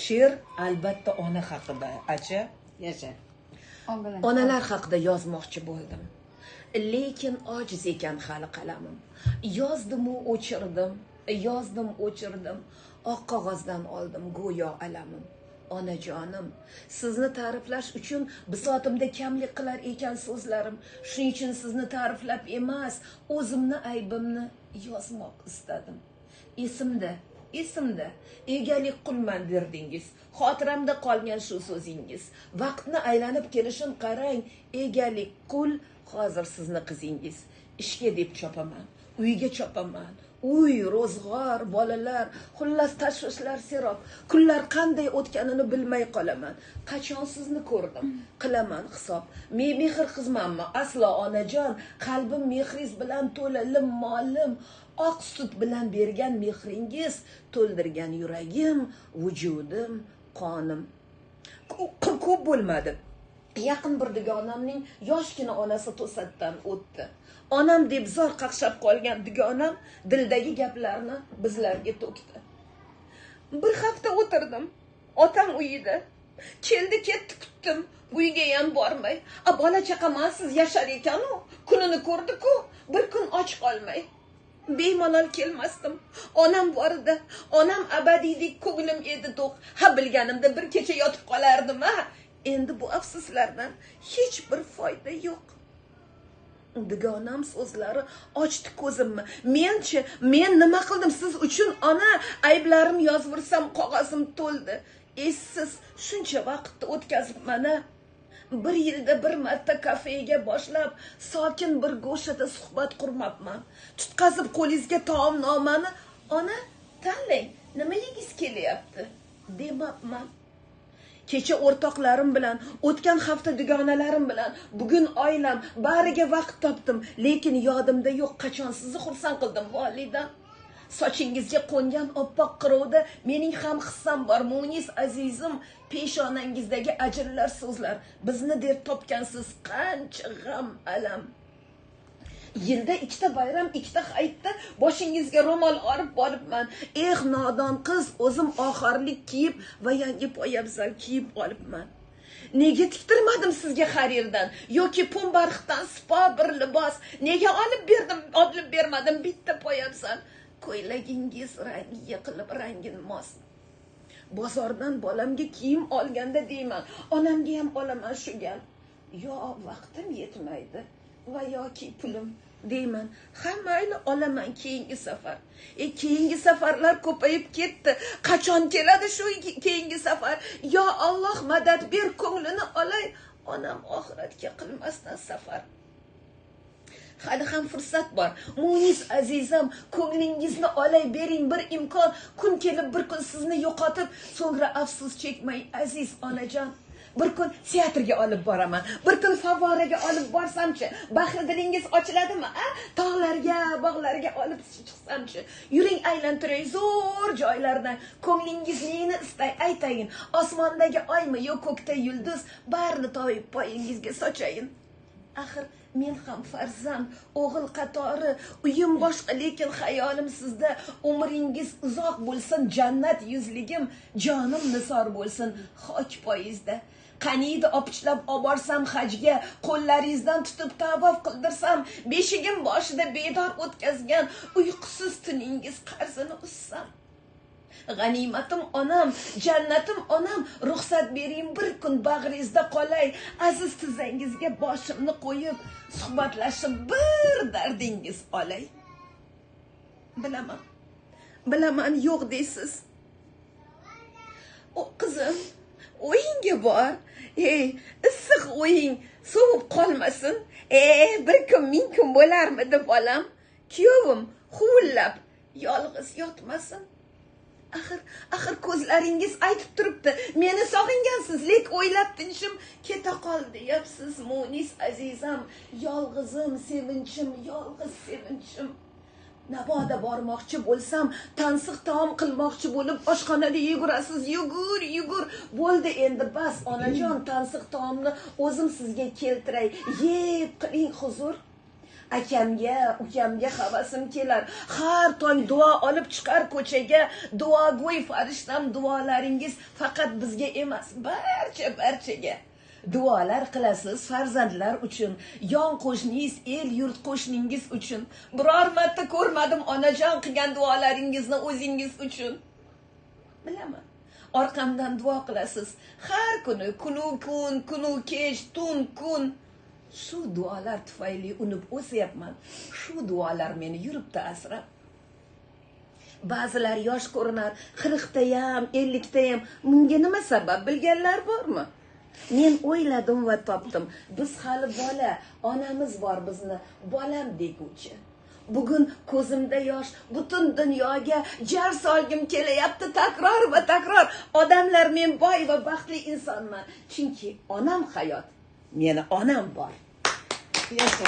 she'r albatta ona haqida. Acha, Yasha. onalar haqida yozmoqchi bo'ldim. Lekin ojiz ekan hali qalamim. Yozdim-u o'chirdim, o'chirdim. Oq qog'ozdan oldim go'yo alamim. Onajonim, sizni ta'riflash uchun bisotimda kamlik qilar ekan so'zlarim. Shuning uchun sizni ta'riflab emas, o'zimni aybimni yozmoq istadim. Esimda egalik qulman derdingiz. Xotiramda qolgan shu so'zingiz. Vaqtni aylanib kelishini qarang, egalik qul hozir sizni qizingiz. Ishga deb chopaman, uyga chopaman. Uy, ro'zg'or, bolalar, xullas tashvishlar serob. Kunlar qanday o'tganini bilmay qolaman. Qachon sizni ko'rdim, qilaman hisob. Mehr qizmanmi? Aslo onajon, qalbim mehringiz bilan to'la, molim, oq sut bilan bergan mehringiz to'ldirgan yuragim, vujudim, qonim. Ko'p bo'lmadi. Yaqin bir dugonamning yoshgina onasi to'satdan o'tdi. Onam deb zor qaqshab qolgan dugonam dildagi gaplarni bizlarga to'kdi. Bir hafta o'tirdim otam uyida. Keldi ketdi kutdim, uyga ham bormay. Bola chaqamansiz yashar ekan-u, kunini ko'rdi-ku, bir kun och qolmay. Bemalol kelmasdim. Onam bor edi. Onam abadiydek ko'nglim edi to'q. Ha, bilganimda bir kecha yotib qolardim, ha. Endi bu afsuslardan hech bir foyda yo'q. Dugonam so'zlari ochdi ko'zimni. Men nima qildim siz uchun ona? Ayblarim yozaversam qog'ozim to'ldi. Siz shuncha vaqtni o'tkazibman. Bir yilda bir marta kafega boshlab, sokin bir go'shada suhbat qurmabman. Tutqazib qo'lingizga taomnomani, ona tanlang, nima yegiz kelyapti demabman. Kecha o'rtoqlarim bilan, o'tgan hafta dugonalarim bilan, bugun oilam, bariga vaqt topdim, lekin yodimda yo'q qachon sizni xursand qildim, volidam. Sochingizga qo'ngan oppoq qirovda mening ham hissam bor, Munis azizim, peshonangizdagi ajinlar so'zlar, bizni der topgansiz qancha g'am, alam. Yilda ikkita bayram, ikkita hayitda boshingizga ro'mol olib boribman. Nodon qiz, o'zim oxirlik kiyib va yangi poyabzal kiyib olibman. Nega tiktirmadim sizga xarirdan yoki Pumbarxdan spo bir libos? Nega olib bermadim bitta poyabzal? Ko'ylagingiz rangiga qilib rangin mos. Bozordan bolamga kiyim olganda deyman, onamga ham olaman shu gal. Yo vaqtim yetmaydi va yoki pulim deyman. Ha, mayli olaman keyingi safar. Keyingi safarlar ko'payib ketdi. Qachon keladi shu keyingi safar? Yo Alloh madad ber, ko'nglini olay. Onam oxiratga qilmasdan safar. Hali ham fursat bor. Munis azizam, ko'nglingizni olay, bering bir imkon. Kun kelib bir kun sizni yo'qotib, so'ngra afsus chekmay aziz onajon. Bir kun teatrga olib boraman. Bir kun favvoraga olib borsamchi, baxtli dilingiz ochiladimi? Tog'larga, bog'larga olib chiqsamchi, yuring aylantiray zo'r joylardan. Ko'nglingiz neni istay aytayin. Osmondagi oymi yo ko'kda yulduz, barini toyib poyingizga sochayin. Axir men ham farzand, o'g'il qatori, uyim boshqa, lekin xayolim sizda. Umringiz uzoq bo'lsin, jannat yuzligim, jonim nisor bo'lsin xok poyizda. Qaniydi opichlab oborsam hajga, qo'llaringizdan tutib tavof qildirsam, beshigim boshida bedor o'tkazgan uyqusiz tuningiz qarzini ussam. G'animatim onam, jannatim onam, ruxsat bering bir kun bag'ringizda qolay, aziz tizangizga boshimni qo'yib, suhbatlashib bir dardingiz olay. Bilaman yo'q deysiz. O qizim, o'yinga bor. Issiq o'ying, sovib qolmasin. Bir kun ming kun bo'larmidi bolam? Kuyovim huvillab yolg'iz yotmasin. Axir ko'zlaringiz aytib turibdi, meni sog'ingansiz, lek o'ylab tinchim keta qoldi deyapsiz. Munis azizam, yolg'izim, sevinchim, yolg'iz sevinchim. Naboda bormoqchi bo'lsam, tansiq taom qilmoqchi bo'lib, oshxonada yugurasiz, yugur. Bo'ldi endi bas, onajon, tansiq taomni o'zim sizga keltiray. Yeb qiling huzur. akamga ukamga havasim kelar. Har tong duo olib chiqar ko'chaga. Duogo'y farishtam, duolaringiz faqat bizga emas, barchaga duolar qilasiz farzandlar uchun, yon qo'shningiz, el yurt qo'shningiz uchun. Biror marta ko'rmadim onajon qilgan duolaringizni o'zingiz uchun. Bilaman. Orqamdan duo qilasiz. Har kuni, kunu kech, tun kun. Shu duolar tufayli unib o'syapman. Shu duolar meni yuribdi asrab. Ba'zilar yosh ko'rinar, 40 ham, 50 ham. Bunga nima sabab bilganlar bormi? Men o'yladim va topdim. Biz hali bola, onamiz bor bizni bolam deguvchi. Bugun ko'zimda yosh, butun dunyoga jar solgim kelyapti takror va takror. Odamlar, men boy va baxtli insonman, chunki onam hayot. Meni onam bor. Yasha.